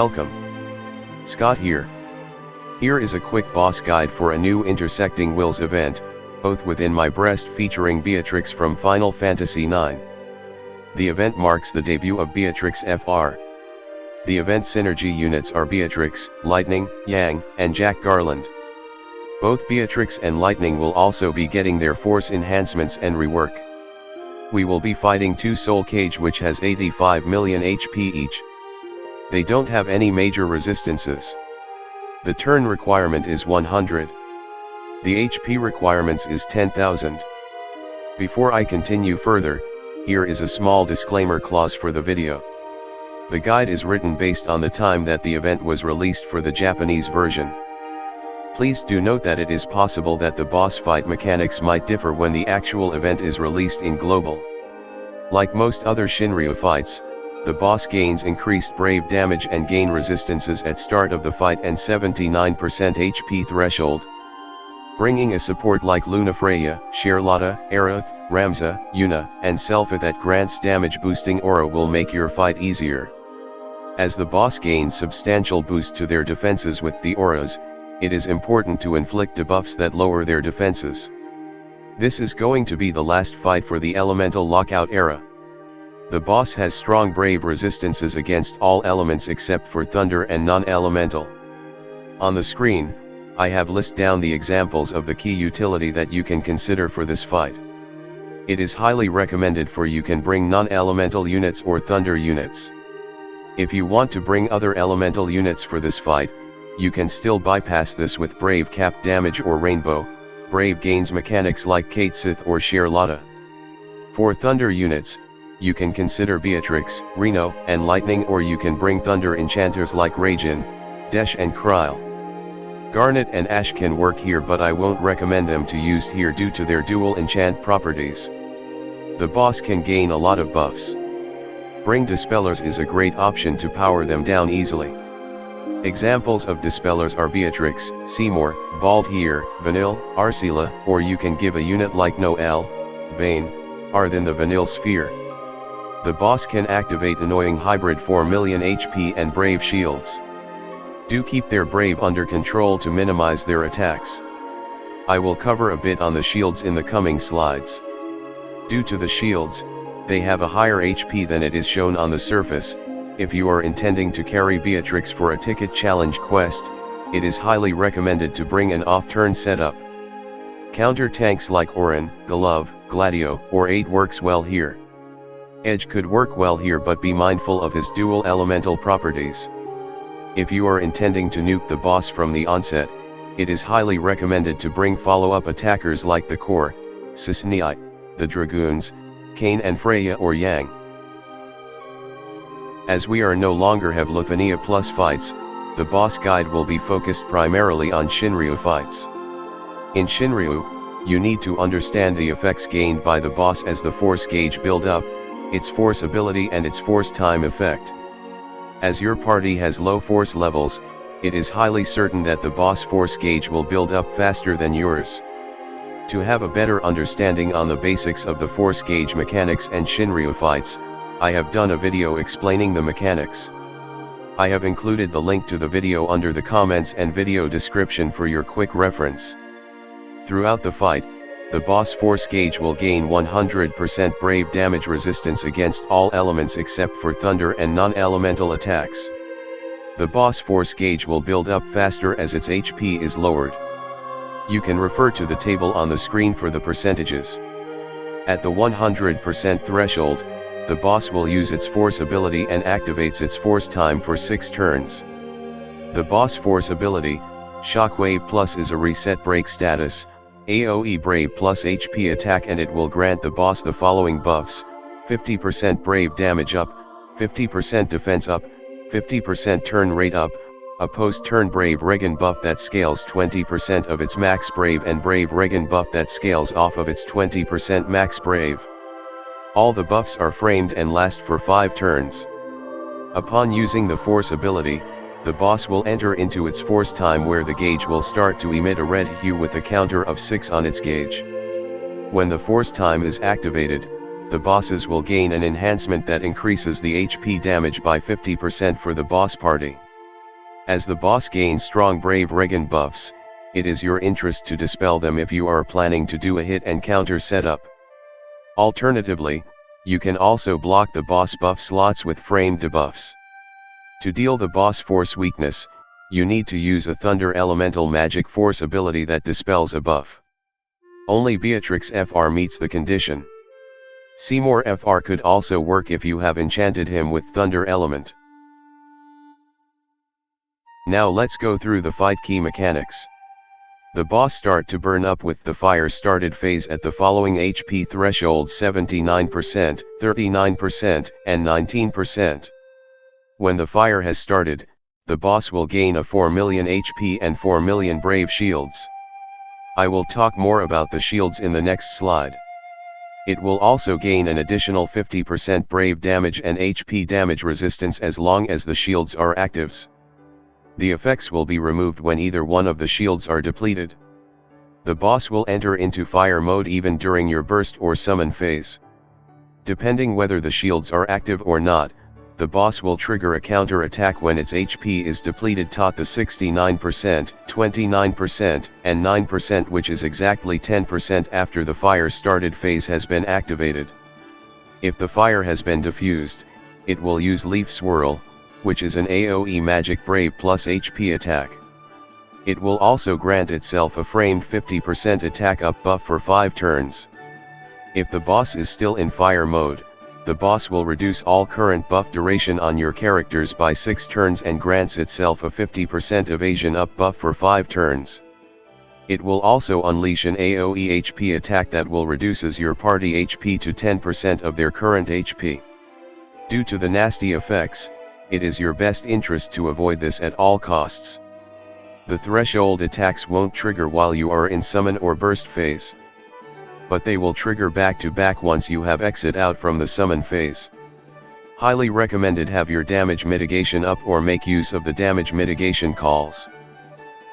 Welcome. Scott here. Here is a quick boss guide for a new Intersecting Wills event, Oath Within My Breast, featuring Beatrix from Final Fantasy IX. The event marks the debut of Beatrix FR. The event synergy units are Beatrix, Lightning, Yang, and Jack Garland. Both Beatrix and Lightning will also be getting their force enhancements and rework. We will be fighting two Soulcage, which has 85 million HP each. They don't have any major resistances. The turn requirement is 100. The HP requirements is 10,000. Before I continue further, here is a small disclaimer clause for the video. The guide is written based on the time that the event was released for the Japanese version. Please do note that it is possible that the boss fight mechanics might differ when the actual event is released in global. Like most other Shinryu fights, the boss gains increased brave damage and gain resistances at start of the fight and 79% HP threshold. Bringing a support like Lunafreya, Charlotta, Aerith, Ramza, Yuna, and Selpha that grants damage boosting aura will make your fight easier. As the boss gains substantial boost to their defenses with the auras, it is important to inflict debuffs that lower their defenses. This is going to be the last fight for the elemental lockout era. The boss has strong brave resistances against all elements except for thunder and non-elemental. On the screen, I have listed down the examples of the key utility that you can consider for this fight. It is highly recommended for you can bring non-elemental units or thunder units. If you want to bring other elemental units for this fight, you can still bypass this with Brave cap damage or Rainbow. Brave gains mechanics like Kate Sith or Charlotta. For thunder units, you can consider Beatrix, Reno, and Lightning, or you can bring thunder enchanters like Regen, Desh and Kryl. Garnet and Ash can work here, but I won't recommend them to use here due to their dual enchant properties. The boss can gain a lot of buffs. Bring Dispellers is a great option to power them down easily. Examples of Dispellers are Beatrix, Seymour, Bald here, Vanille, Arcela, or you can give a unit like Noelle, Vayne, or then the Vanille Sphere. The boss can activate annoying hybrid 4 million HP and Brave shields. Do keep their Brave under control to minimize their attacks. I will cover a bit on the shields in the coming slides. Due to the shields, they have a higher HP than it is shown on the surface. If you are intending to carry Beatrix for a ticket challenge quest, it is highly recommended to bring an off-turn setup. Counter tanks like Orin, Golov, Gladio, or 8 works well here. Edge could work well here, but be mindful of his dual elemental properties. If you are intending to nuke the boss from the onset, it is highly recommended to bring follow-up attackers like the Core, Cisnei, the Dragoons, Kain and Freya or Yang. As we are no longer have Lufania Plus fights, the boss guide will be focused primarily on Shinryu fights. In Shinryu, you need to understand the effects gained by the boss as the force gauge build up, its force ability and its force time effect. As your party has low force levels, it is highly certain that the boss force gauge will build up faster than yours. To have a better understanding on the basics of the force gauge mechanics and Shinryu fights, I have done a video explaining the mechanics. I have included the link to the video under the comments and video description for your quick reference. Throughout the fight, the boss force gauge will gain 100% brave damage resistance against all elements except for thunder and non-elemental attacks. The boss force gauge will build up faster as its HP is lowered. You can refer to the table on the screen for the percentages. At the 100% threshold, the boss will use its force ability and activates its force time for 6 turns. The boss force ability, Shockwave Plus, is a reset break status, AOE Brave plus HP attack, and it will grant the boss the following buffs: 50% brave damage up, 50% defense up, 50% turn rate up, a post-turn Brave Regen buff that scales 20% of its max brave, and Brave Regen buff that scales off of its 20% max brave. All the buffs are framed and last for 5 turns. Upon using the force ability, the boss will enter into its force time, where the gauge will start to emit a red hue with a counter of 6 on its gauge. When the force time is activated, the bosses will gain an enhancement that increases the HP damage by 50% for the boss party. As the boss gains strong BRV Regen buffs, it is your interest to dispel them if you are planning to do a hit and counter setup. Alternatively, you can also block the boss buff slots with framed debuffs. To deal the boss force weakness, you need to use a Thunder Elemental Magic Force ability that dispels a buff. Only Beatrix FR meets the condition. Seymour FR could also work if you have enchanted him with Thunder Element. Now let's go through the fight key mechanics. The boss start to burn up with the fire started phase at the following HP thresholds: 79%, 39%, and 19%. When the fire has started, the boss will gain a 4 million HP and 4 million brave shields. I will talk more about the shields in the next slide. It will also gain an additional 50% brave damage and HP damage resistance as long as the shields are actives. The effects will be removed when either one of the shields are depleted. The boss will enter into fire mode even during your burst or summon phase. Depending whether the shields are active or not, the boss will trigger a counter attack when its HP is depleted, taught the 69%, 29%, and 9%, which is exactly 10% after the fire started phase has been activated. If the fire has been diffused, it will use Leaf Swirl, which is an AOE Magic Brave plus HP attack. It will also grant itself a framed 50% attack up buff for 5 turns. If the boss is still in fire mode, the boss will reduce all current buff duration on your characters by 6 turns and grants itself a 50% evasion up buff for 5 turns. It will also unleash an AOE HP attack that will reduces your party HP to 10% of their current HP. Due to the nasty effects, it is your best interest to avoid this at all costs. The threshold attacks won't trigger while you are in summon or burst phase, but they will trigger back to back once you have exit out from the summon phase. Highly recommended have your damage mitigation up or make use of the damage mitigation calls.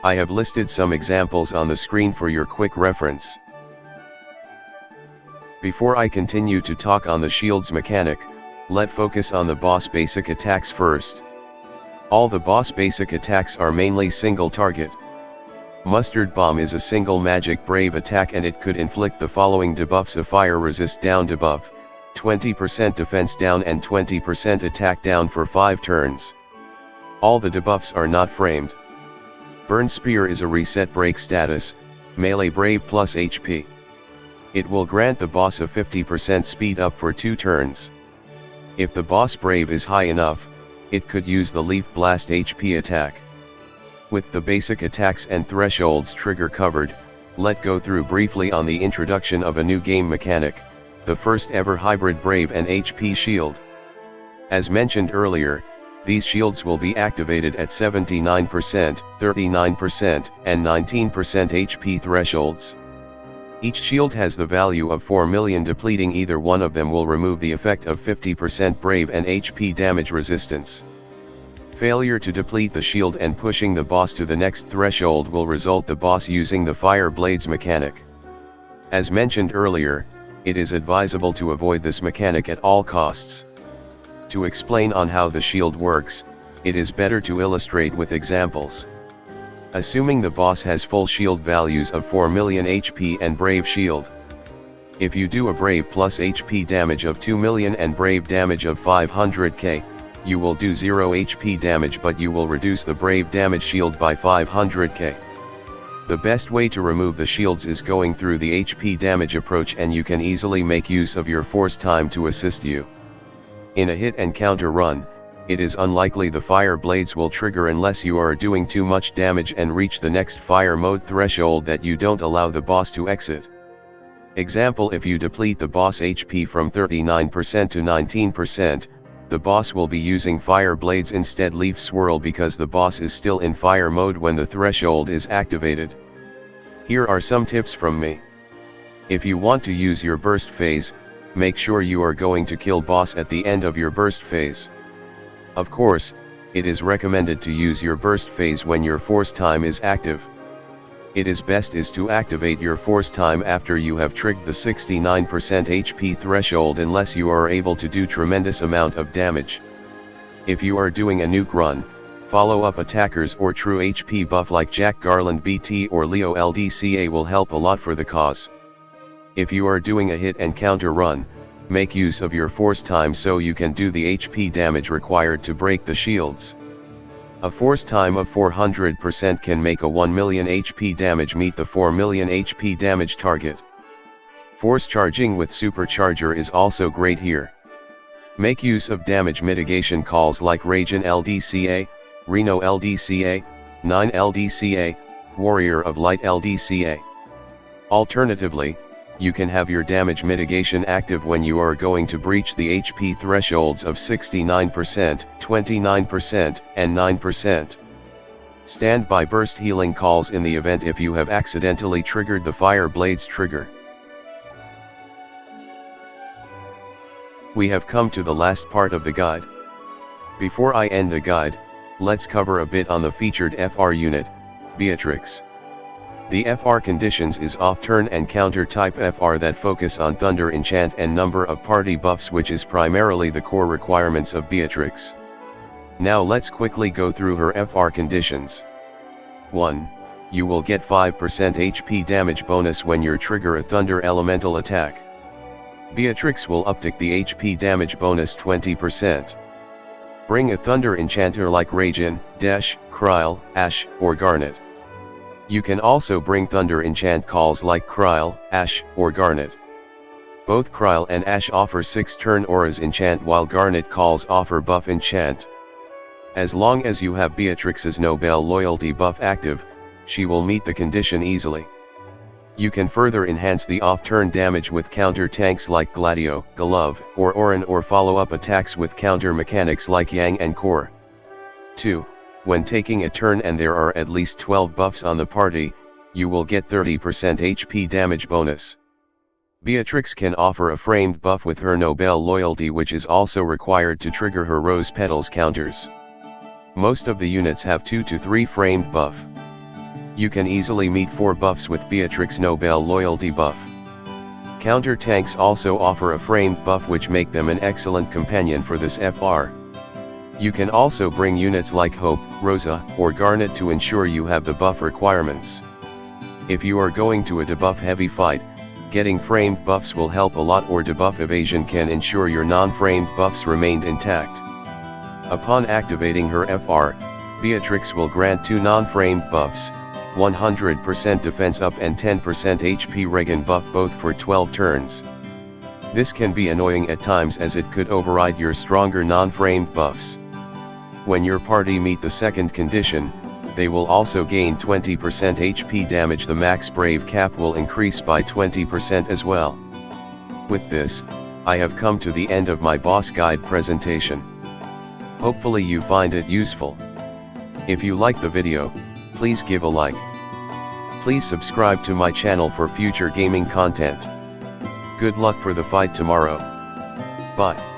I have listed some examples on the screen for your quick reference. Before I continue to talk on the shields mechanic, let's focus on the boss basic attacks first. All the boss basic attacks are mainly single target. Mustard Bomb is a single magic brave attack and it could inflict the following debuffs: a fire resist down debuff, 20% defense down and 20% attack down for 5 turns. All the debuffs are not framed. Burn Spear is a reset break status, melee brave plus HP. It will grant the boss a 50% speed up for 2 turns. If the boss brave is high enough, it could use the Leaf Blast HP attack. With the basic attacks and thresholds trigger covered, let's go through briefly on the introduction of a new game mechanic, the first ever hybrid brave and HP shield. As mentioned earlier, these shields will be activated at 79%, 39%, and 19% HP thresholds. Each shield has the value of 4 million. Depleting either one of them will remove the effect of 50% brave and HP damage resistance. Failure to deplete the shield and pushing the boss to the next threshold will result the boss using the Fire Blades mechanic. As mentioned earlier, it is advisable to avoid this mechanic at all costs. To explain on how the shield works, it is better to illustrate with examples. Assuming the boss has full shield values of 4 million HP and brave shield. If you do a brave plus HP damage of 2 million and brave damage of 500k, you will do 0 HP damage, but you will reduce the brave damage shield by 500k. The best way to remove the shields is going through the HP damage approach, and you can easily make use of your force time to assist you. In a hit and counter run, it is unlikely the fire blades will trigger unless you are doing too much damage and reach the next fire mode threshold that you don't allow the boss to exit. Example: if you deplete the boss HP from 39% to 19%, the boss will be using fire blades instead Leaf Swirl because the boss is still in fire mode when the threshold is activated. Here are some tips from me. If you want to use your burst phase, make sure you are going to kill boss at the end of your burst phase. Of course, it is recommended to use your burst phase when your force time is active. It is best to activate your force time after you have triggered the 69% HP threshold unless you are able to do tremendous amount of damage. If you are doing a nuke run, Follow-up attackers or true HP buff like Jack Garland BT or Leo LDCA will help a lot for the cause. If you are doing a hit and counter run, make use of your force time so you can do the HP damage required to break the shields. A force time of 400% can make a 1 million HP damage meet the 4 million HP damage target. Force charging with supercharger is also great here. Make use of damage mitigation calls like Regen LDCA, Reno LDCA, 9 LDCA, Warrior of Light LDCA. Alternatively, you can have your damage mitigation active when you are going to breach the HP thresholds of 69%, 29%, and 9%. Standby burst healing calls in the event if you have accidentally triggered the Fire Blades trigger. We have come to the last part of the guide. Before I end the guide, let's cover a bit on the featured FR unit, Beatrix. The FR conditions is off-turn and counter-type FR that focus on Thunder Enchant and number of party buffs, which is primarily the core requirements of Beatrix. Now let's quickly go through her FR conditions. 1. You will get 5% HP damage bonus when you trigger a Thunder Elemental attack. Beatrix will uptick the HP damage bonus 20%. Bring a Thunder Enchanter like Regen, Dash, Kryl, Ash, or Garnet. You can also bring Thunder Enchant calls like Kryl, Ash, or Garnet. Both Kryl and Ash offer 6-turn auras enchant while Garnet calls offer buff enchant. As long as you have Beatrix's Nobel loyalty buff active, she will meet the condition easily. You can further enhance the off-turn damage with counter tanks like Gladio, Glove, or Orin, or follow-up attacks with counter mechanics like Yang and Core. 2. When taking a turn and there are at least 12 buffs on the party, you will get 30% HP damage bonus. Beatrix can offer a framed buff with her Nobel loyalty, which is also required to trigger her Rose Petals counters. Most of the units have 2 to 3 framed buff. You can easily meet 4 buffs with Beatrix Nobel loyalty buff. Counter tanks also offer a framed buff, which make them an excellent companion for this FR. You can also bring units like Hope, Rosa, or Garnet to ensure you have the buff requirements. If you are going to a debuff heavy fight, getting framed buffs will help a lot, or debuff evasion can ensure your non-framed buffs remained intact. Upon activating her FR, Beatrix will grant 2 non-framed buffs, 100% defense up and 10% HP regen buff, both for 12 turns. This can be annoying at times as it could override your stronger non-framed buffs. When your party meet the second condition, they will also gain 20% HP damage. The max brave cap will increase by 20% as well. With this, I have come to the end of my boss guide presentation. Hopefully you find it useful. If you like the video, please give a like. Please subscribe to my channel for future gaming content. Good luck for the fight tomorrow. Bye.